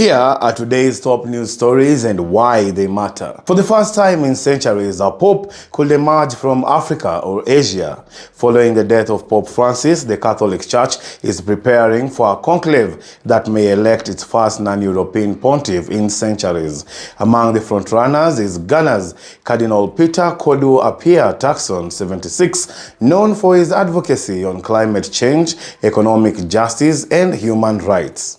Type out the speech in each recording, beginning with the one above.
Here are today's top news stories and why they matter. For the first time in centuries, a pope could emerge from Africa or Asia. Following the death of Pope Francis, the Catholic Church is preparing for a conclave that may elect its first non-European pontiff in centuries. Among the frontrunners is Ghana's Cardinal Peter Turkson, 76, known for his advocacy on climate change, economic justice, and human rights.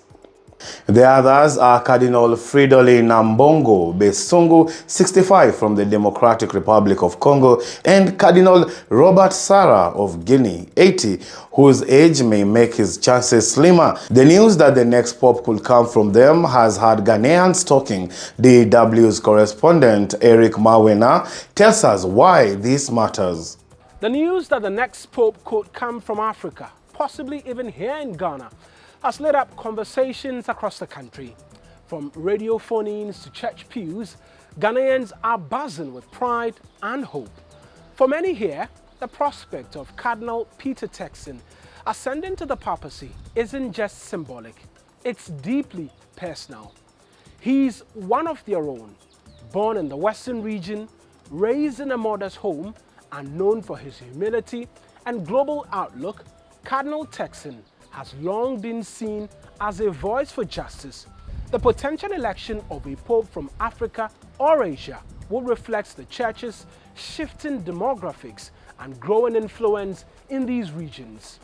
The others are Cardinal Fridolin Ambongo Besungu, 65, from the Democratic Republic of Congo, and Cardinal Robert Sarah of Guinea, 80, whose age may make his chances slimmer. The news that the next pope could come from them has had Ghanaians talking. DW's correspondent Eric Mawena tells us why this matters. The news that the next pope could come from Africa, possibly even here in Ghana, has lit up conversations across the country. From radio phone-ins to church pews, Ghanaians are buzzing with pride and hope. For many here, the prospect of Cardinal Peter Turkson ascending to the papacy isn't just symbolic, it's deeply personal. He's one of their own, born in the Western region, raised in a modest home, and known for his humility and global outlook. Cardinal Turkson has long been seen as a voice for justice. The potential election of a pope from Africa or Asia would reflect the church's shifting demographics and growing influence in these regions.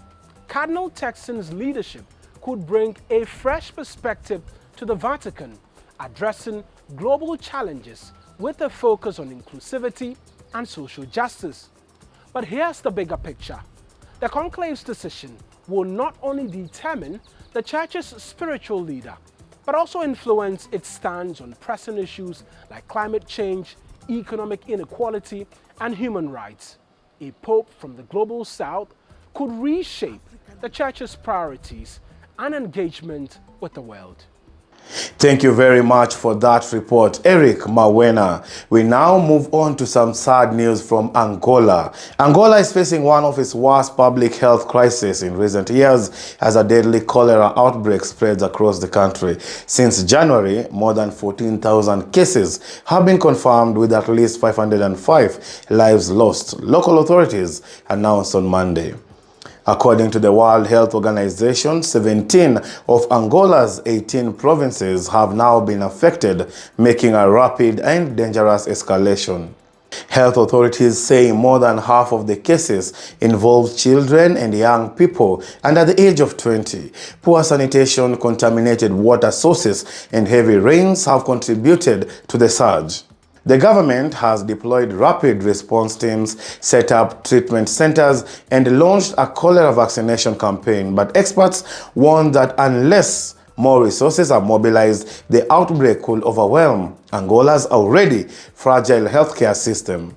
Cardinal Turkson's leadership could bring a fresh perspective to the Vatican, addressing global challenges with a focus on inclusivity and social justice. But here's the bigger picture. The conclave's decision will not only determine the Church's spiritual leader, but also influence its stance on pressing issues like climate change, economic inequality, and human rights. A pope from the global south could reshape the Church's priorities and engagement with the world. Thank you very much for that report, Eric Mawena. We now move on to some sad news from Angola. Angola is facing one of its worst public health crises in recent years as a deadly cholera outbreak spreads across the country. Since January, more than 14,000 cases have been confirmed with at least 505 lives lost, local authorities announced on Monday. According to the World Health Organization, 17 of Angola's 18 provinces have now been affected, making a rapid and dangerous escalation. Health authorities say more than half of the cases involve children and young people under the age of 20. Poor sanitation, contaminated water sources, and heavy rains have contributed to the surge. The government has deployed rapid response teams, set up treatment centers, and launched a cholera vaccination campaign. But experts warn that unless more resources are mobilized, the outbreak could overwhelm Angola's already fragile healthcare system.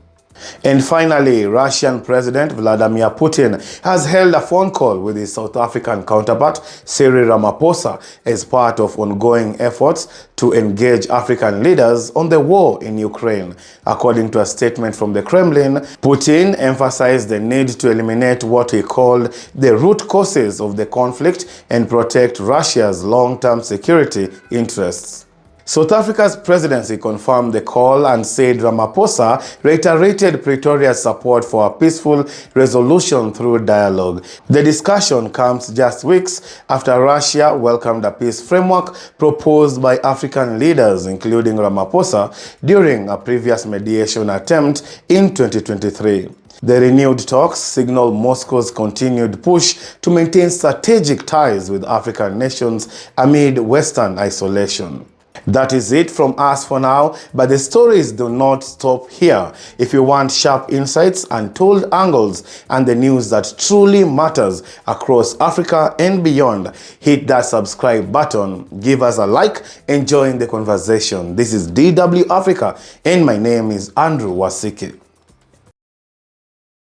And finally, Russian President Vladimir Putin has held a phone call with his South African counterpart, Cyril Ramaphosa, as part of ongoing efforts to engage African leaders on the war in Ukraine. According to a statement from the Kremlin, Putin emphasized the need to eliminate what he called the root causes of the conflict and protect Russia's long-term security interests. South Africa's presidency confirmed the call and said Ramaphosa reiterated Pretoria's support for a peaceful resolution through dialogue. The discussion comes just weeks after Russia welcomed a peace framework proposed by African leaders, including Ramaphosa, during a previous mediation attempt in 2023. The renewed talks signal Moscow's continued push to maintain strategic ties with African nations amid Western isolation. That is it from us for now, but the stories do not stop here. If you want sharp insights, untold angles, and the news that truly matters across Africa and beyond, hit that subscribe button, give us a like, and join the conversation. This is DW Africa, and my name is Andrew Wasike.